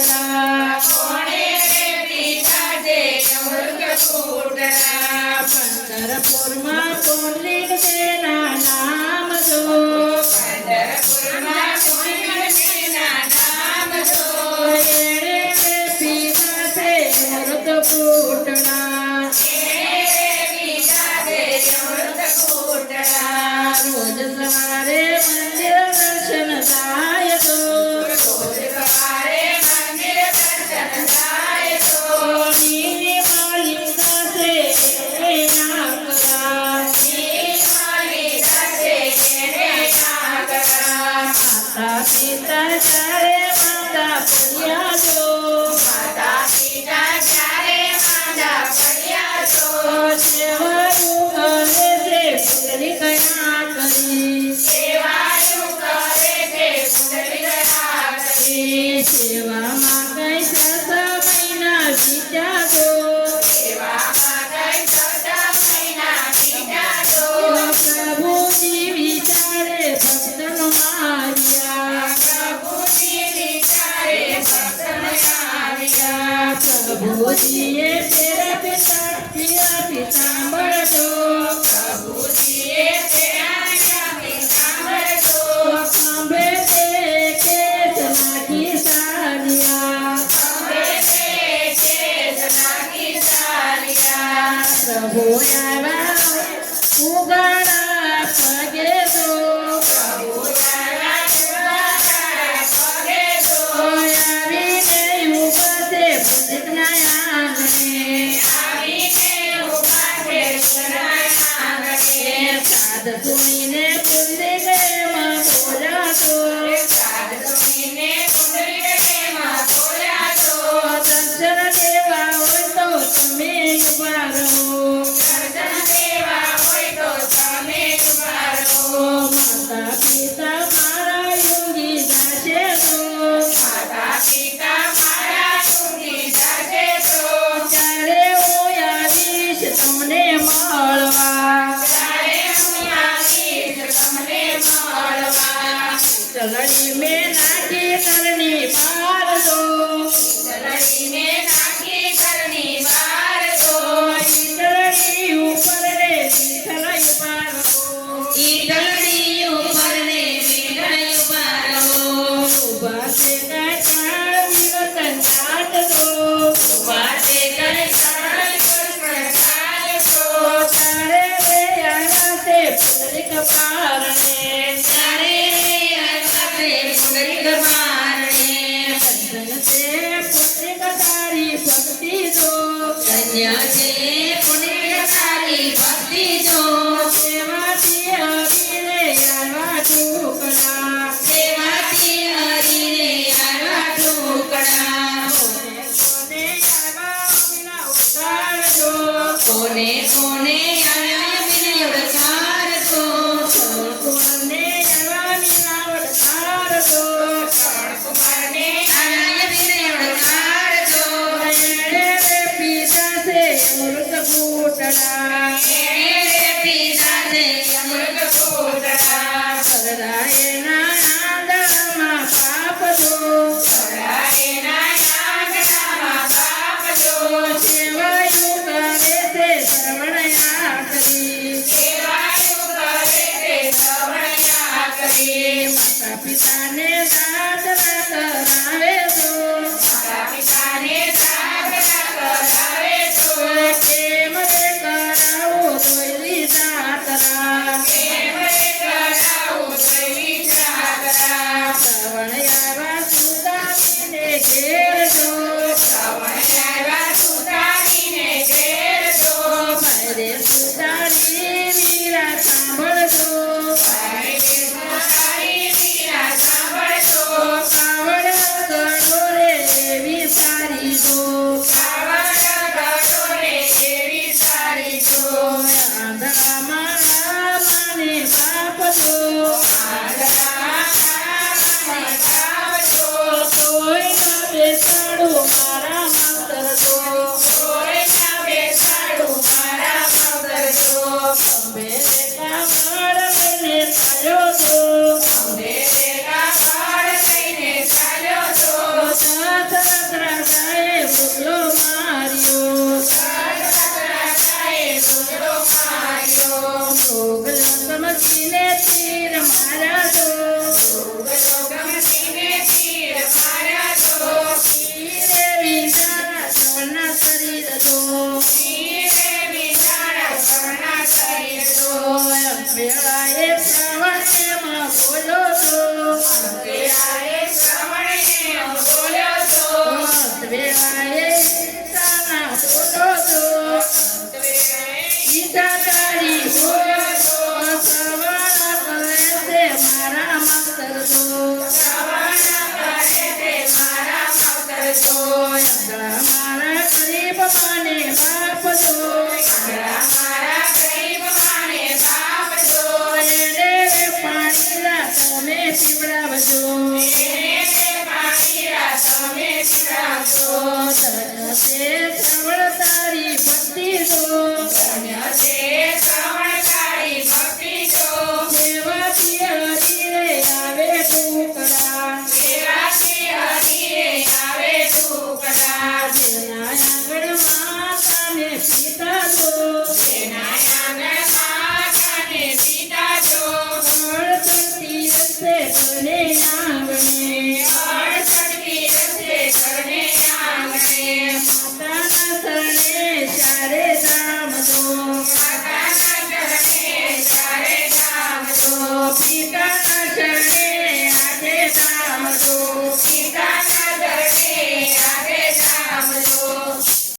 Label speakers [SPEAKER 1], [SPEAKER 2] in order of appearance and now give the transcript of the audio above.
[SPEAKER 1] કૂટડા
[SPEAKER 2] કોણે રે પીધા છે અમૃત કૂટડા
[SPEAKER 1] પંઢરપુરમાં પુંડલીક તેના નામ જો
[SPEAKER 2] પંઢરપુરમાં પુંડલીક તેના નામ જો
[SPEAKER 1] એણે રે પીધા છે અમૃત કૂટડા રોજ સવારે મંદિર દર્શન થાય તો નીની માળી દાસે માતા પિતા ત્યારે માંદા પડ્યા જો સેવાનું કરે છે પુંડલીક કયા કરી સેવામાં કઈ 6 મહિના વીત્યા તો પ્રભુજી વિચારે ભક્તનો માર્યા પ્રભુજીએ પેરા પિતાંબર જો ખંભે તે કેસ નાખી સાર્યા પ્રભુ આવ્યા ઉગાડા પગે તો આવીને ઉભા છે પુંડલીકના આંગણે સાદ સુણીને પુંડલીક એમાં બોલ્યા તો દર્શન દેવા હોય તો તમે ઉભા રહો માતા પિતા મારા યોગી દાસે તો ત્યારે હું આવીશ તમને મળવા ચલણી મેં નાખી કરની પાર દો ઈડળી ઉપર રે મીઠલાઈ પારો ઉભા છે કાળ વિરતન કાટ દો તારે રે આયા છે પુંડલીક પારણે ધન્ય છે પુંડલીક તારી ભક્તિ જો સેવાથી હરીને આવા ટુકડા કોને આવા વિના ઉતારજો કોને આવા વિના ઉતારજો એણે રે પીધા છે અમૃત કૂટડા કરડા એના આંગણામાં પાપ જો સેવાયું કરે છે શ્રવણ આખરી માતા પિતાને સાધના કરાવે તો કેમ રે કરાવો તોયલી જાતરા શ્રવણ આવા સુદામીને ઘેર જો મારે સુદારી મીરા સાંભળજો કાવડ ગળો રે એવી સારી જો આંધળામાં મને બાપ જો કોઈ ના બેસાડું મારા માતર જો અંબે રે કાવડ લઈને ચાલ્યો તો સાધના પીવડાવજો
[SPEAKER 2] એને પાણીરા તમે પીવડાવજો.
[SPEAKER 1] ધન્ય છે શ્રવણ તારી ભક્તિ જો
[SPEAKER 2] ધન્ય છે શ્રવણ તારી ભક્તિ જો.
[SPEAKER 1] સેવાથી હરિરે આવે ટુકડા
[SPEAKER 2] સેવાથી હરિએ આવે ટુકડા.
[SPEAKER 1] જેના આંગણમાં તાને પિતા જો
[SPEAKER 2] તેના આંગણમાં તને પિતા જો.
[SPEAKER 1] ફળ ચડતી હશે તને આંગણે
[SPEAKER 2] અડચણથી હશે કરને આંગણે.
[SPEAKER 1] માતાના શરણે ચારે ધામ જો
[SPEAKER 2] માતાના ચરણે ચારે ધામ જો.
[SPEAKER 1] પિતાના શરણે આજે ધામ જો